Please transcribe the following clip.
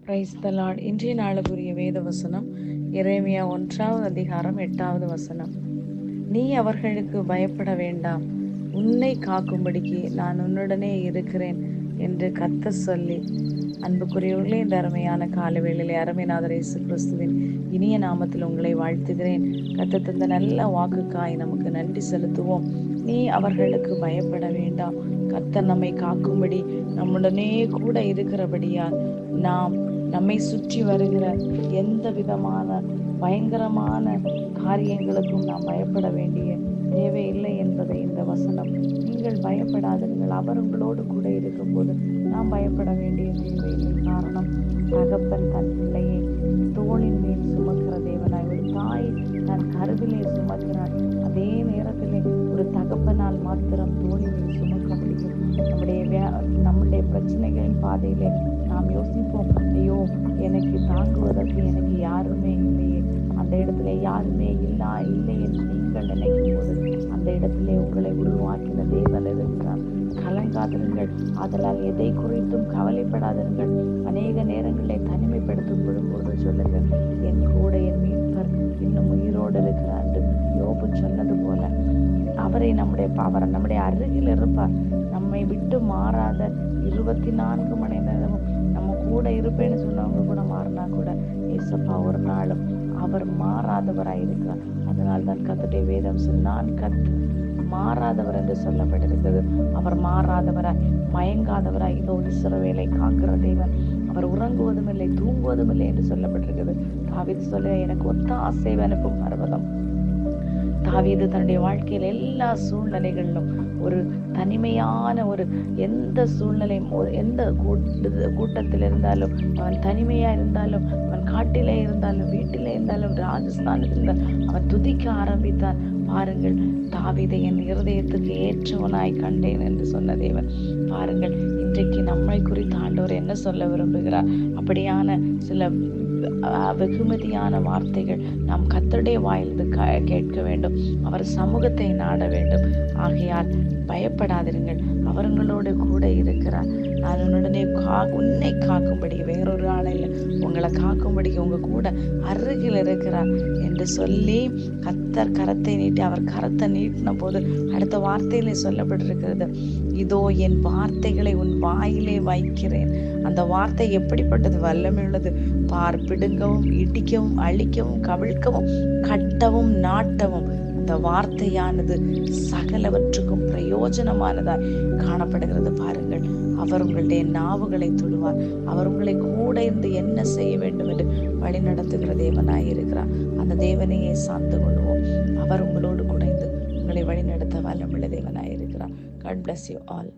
Praise the Lord. இன்றைய நாளுக்குரிய வேத வசனம் எரேமியா 1 அதிகாரம் 8 வசனம். நீ அவர்களுக்கு பயப்பட வேண்டாம், உன்னை காக்கும்படிக்கு நான் உன்னுடனே இருக்கிறேன் என்று கர்த்தர் சொல்லி. அன்புக்குரியவர்களே, இந்த அருமையான காலவேளையிலே அருமைநாதர் இயேசு கிறிஸ்துவின் இனிய நாமத்தில் உங்களை வாழ்த்துகிறேன். கர்த்தர் தந்த நல்ல வாக்குக்காய் நமக்கு நன்றி செலுத்துவோம். நீ அவர்களுக்கு பயப்பட வேண்டாம், கர்த்தர் நம்மை காக்கும்படி நம்முடனே கூட இருக்கிறபடியால் நாம் நம்மை சுற்றி வருகிற எந்த விதமான பயங்கரமான காரியங்களுக்கும் நாம் பயப்பட வேண்டிய தேவையில்லை என்பதை இந்த வசனம். நீங்கள் பயப்படாதீர்கள், அவர் உங்களோடு கூட இருக்கும்போது நாம் பயப்பட வேண்டிய தேவையில்லை. காரணம், தகப்பன் தன் பிள்ளையை தோளின் மேல் சுமக்கிற தேவனாய், ஒரு தாய் தன் கருவிலே சுமக்கிறார். அதே நேரத்திலே ஒரு தகப்பனால் மாத்திரம் தோளின் மேல் சுமக்க முடியும். நம்முடைய பிரச்சனைகளின் பாதையிலே நாம் யோசிப்போம், ஐயோ எனக்கு தாங்குவதற்கு எனக்கு யாருமே இல்லையே, அந்த இடத்துல யாருமே இல்லை என்று நீங்கள் நினைக்கும் போது அந்த இடத்திலே உங்களை உருவாக்கின தேவன் இருக்கிறார். கலங்காதிருங்கள், அதனால் எதை குறித்தும் கவலைப்படாதிருங்கள். அநேக நேரங்களை தனிமைப்படுத்தும் விடும்போது சொல்லுங்கள், என் கூட என் மீட்பர் இன்னும் உயிரோடு இருக்கிறார் என்று யோபு சொன்னது போல அவரை நம்முடைய அருகில் இருப்பார். நம்மை விட்டு மாறாத 24 மணி நேரமும் நம்ம கூட இருப்பேன்னு சொன்னவங்க கூட மாறினா கூட ஏசப்பா ஒரு நாளும் அவர் மாறாதவராய் இருக்கிறார். அதனால் தான் கர்த்தருடைய வேதம் நான் மாறாதவர் என்று சொல்லப்பட்டிருக்கிறது. அவர் மாறாதவராய், மயங்காதவராய், இதோ இஸ்ரவேலை காக்கிற தேவன், அவர் உறங்குவதும் இல்லை தூங்குவதும் இல்லை என்று சொல்லப்பட்டிருக்கிறது. தாவீது சொல்ல, எனக்கு ஒத்தாசை அனுப்பும் பர்வதம். தாவீது தன்னுடைய வாழ்க்கையில் எல்லா சூழ்நிலைகளிலும் ஒரு தனிமையான எந்த சூழ்நிலையும், எந்த கூட்டத்தில் இருந்தாலும், அவன் தனிமையா இருந்தாலும், அவன் காட்டிலே இருந்தாலும், வீட்டிலே இருந்தாலும், ராஜஸ்தானில் இருந்தாலும் அவன் துதிக்க ஆரம்பித்தான். பாருங்கள், தாவீதை என் இருதயத்துக்கு ஏற்றவனாய் கண்டேன் என்று சொன்ன தேவன். பாருங்கள், இன்றைக்கு நம்மை குறித்து ஆண்டவர் என்ன சொல்ல விரும்புகிறார்? அப்படியான சில வெகுமதியான வார்த்தைகள் நாம் கர்த்தருடைய வாயிலிருந்து கேட்க வேண்டும். அவர் சமூகத்தை நாட வேண்டும். ஆகையால் பயப்படாதிருங்கள், அவர் உங்களோடு கூட இருக்கிறார். நான் உன்னை காக்கும்படி, வேறொரு ஆளையில் உங்களை காக்கும்படி உங்க கூட அருகில் இருக்கிறார் என்று சொல்லி கர்த்தர் கரத்தை நீட்டி, அவர் கரத்தை நீட்டின போது அடுத்த வார்த்தையிலே சொல்லப்பட்டிருக்கிறது, இதோ என் வார்த்தைகளை உன் வாயிலே வைக்கிறேன். அந்த வார்த்தை எப்படிப்பட்டது? வல்லமை உள்ளது. பிடுங்கவும், இடிக்கவும், அழிக்கவும், கவிழ்க்கவும், கட்டவும், நாட்டவும் அந்த வார்த்தையானது சகலவற்றுக்கும் பிரயோஜனமானதாய் காணப்படுகிறது. பாருங்கள், அவர் உங்களுடைய நாவுகளை தொடுவார். அவர் உங்களை கூட இருந்து என்ன செய்ய வேண்டும் என்று வழி நடத்துகிற தேவனாய் இருக்கிறார். அந்த தேவனையே சார்ந்து கொள்வோம். அவர் உங்களோடு கூட இருந்து உங்களை வழி நடத்த வல்லமுள்ள தேவனாய் இருக்கிறார். God bless you all.